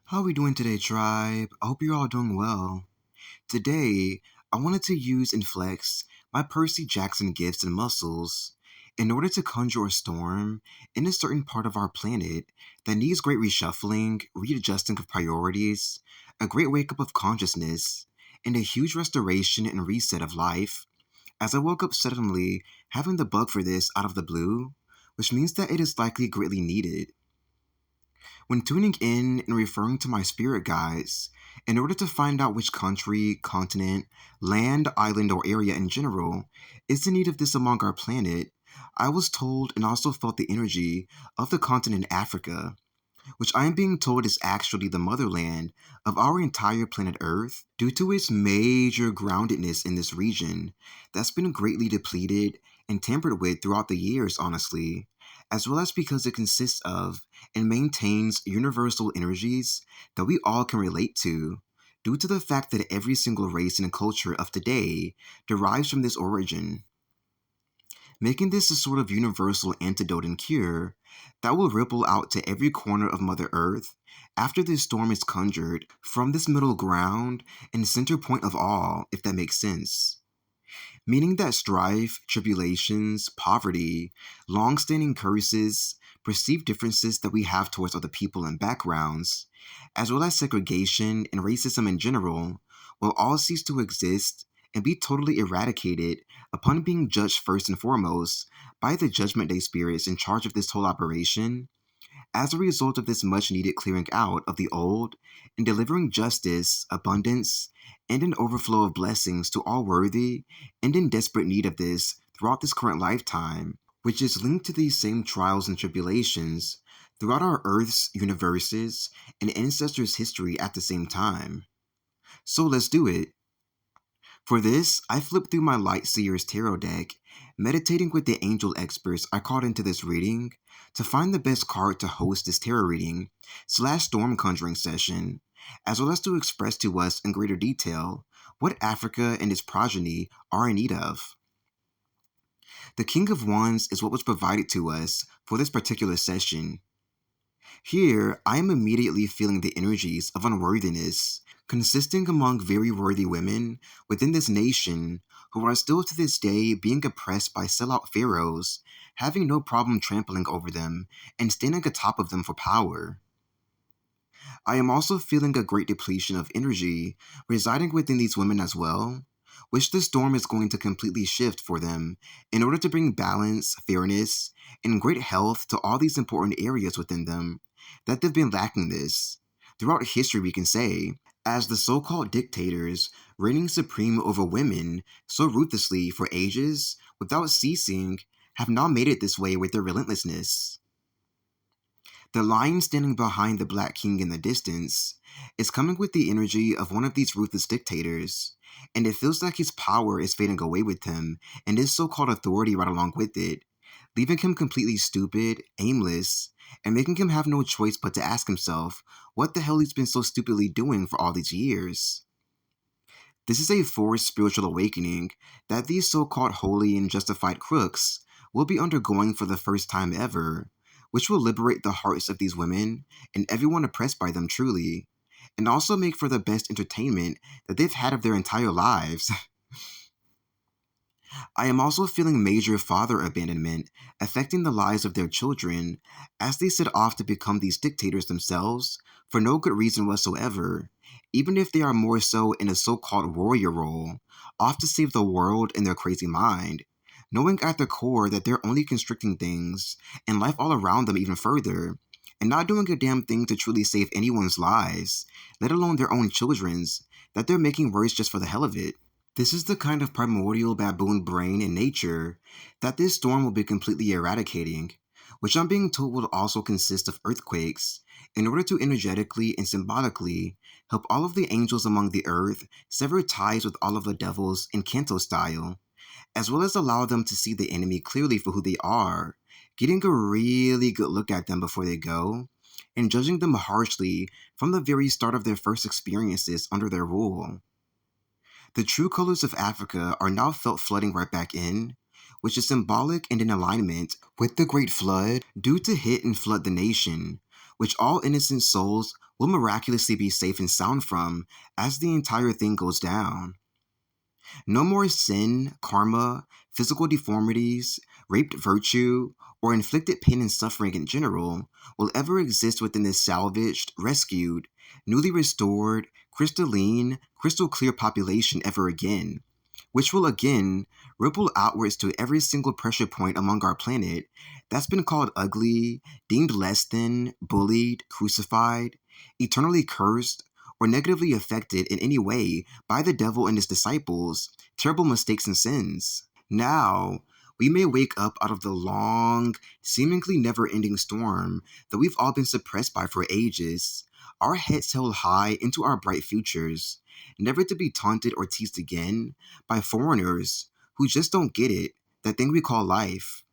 How are we doing today, tribe? I hope you're all doing well. Today, I wanted to use and flex my Percy Jackson gifts and muscles in order to conjure a storm in a certain part of our planet that needs great reshuffling, readjusting of priorities, a great wake up of consciousness, and a huge restoration and reset of life. As I woke up suddenly, having the bug for this out of the blue, which means that it is likely greatly needed. When tuning in and referring to my spirit guides, in order to find out which country, continent, land, island, or area in general is in need of this among our planet, I was told and also felt the energy of the continent Africa, which I am being told is actually the motherland of our entire planet Earth due to its major groundedness in this region that's been greatly depleted and tampered with throughout the years, honestly, as well as because it consists of and maintains universal energies that we all can relate to. Due to the fact that every single race and culture of today derives from this origin, making this a sort of universal antidote and cure that will ripple out to every corner of Mother Earth after this storm is conjured from this middle ground and center point of all, if that makes sense. Meaning that strife, tribulations, poverty, long-standing curses, perceived differences that we have towards other people and backgrounds, as well as segregation and racism in general, will all cease to exist and be totally eradicated upon being judged first and foremost by the Judgment Day spirits in charge of this whole operation, as a result of this much needed clearing out of the old and delivering justice, abundance, and an overflow of blessings to all worthy and in desperate need of this throughout this current lifetime, which is linked to these same trials and tribulations throughout our Earth's universes and ancestors' history at the same time. So let's do it. For this, I flipped through my Light Seer's tarot deck, meditating with the angel experts I called into this reading to find the best card to host this tarot reading / storm conjuring session, as well as to express to us in greater detail what Africa and its progeny are in need of. The King of Wands is what was provided to us for this particular session. Here, I am immediately feeling the energies of unworthiness, consisting among very worthy women within this nation who are still to this day being oppressed by sellout pharaohs, having no problem trampling over them and standing atop of them for power. I am also feeling a great depletion of energy residing within these women as well, which the storm is going to completely shift for them in order to bring balance, fairness, and great health to all these important areas within them that they've been lacking this. Throughout history, we can say, as the so-called dictators reigning supreme over women so ruthlessly for ages without ceasing have now made it this way with their relentlessness. The lion standing behind the Black King in the distance is coming with the energy of one of these ruthless dictators, and it feels like his power is fading away with him and his so-called authority right along with it, leaving him completely stupid, aimless, and making him have no choice but to ask himself what the hell he's been so stupidly doing for all these years. This is a forced spiritual awakening that these so-called holy and justified crooks will be undergoing for the first time ever, which will liberate the hearts of these women and everyone oppressed by them truly, and also make for the best entertainment that they've had of their entire lives. I am also feeling major father abandonment affecting the lives of their children as they set off to become these dictators themselves for no good reason whatsoever, even if they are more so in a so-called warrior role, off to save the world in their crazy mind, knowing at their core that they're only constricting things and life all around them even further, and not doing a damn thing to truly save anyone's lives, let alone their own children's, that they're making worse just for the hell of it. This is the kind of primordial baboon brain in nature that this storm will be completely eradicating, which I'm being told will also consist of earthquakes, in order to energetically and symbolically help all of the angels among the earth sever ties with all of the devils in Kanto style, as well as allow them to see the enemy clearly for who they are, getting a really good look at them before they go, and judging them harshly from the very start of their first experiences under their rule. The true colors of Africa are now felt flooding right back in, which is symbolic and in alignment with the Great Flood due to hit and flood the nation, which all innocent souls will miraculously be safe and sound from as the entire thing goes down. No more sin, karma, physical deformities, raped virtue, or inflicted pain and suffering in general will ever exist within this salvaged, rescued, newly restored, crystalline, crystal clear population ever again, which will again ripple outwards to every single pressure point among our planet that's been called ugly, deemed less than, bullied, crucified, eternally cursed, or negatively affected in any way by the devil and his disciples, terrible mistakes and sins. Now, we may wake up out of the long, seemingly never ending storm that we've all been suppressed by for ages, our heads held high into our bright futures, never to be taunted or teased again by foreigners who just don't get it, that thing we call life.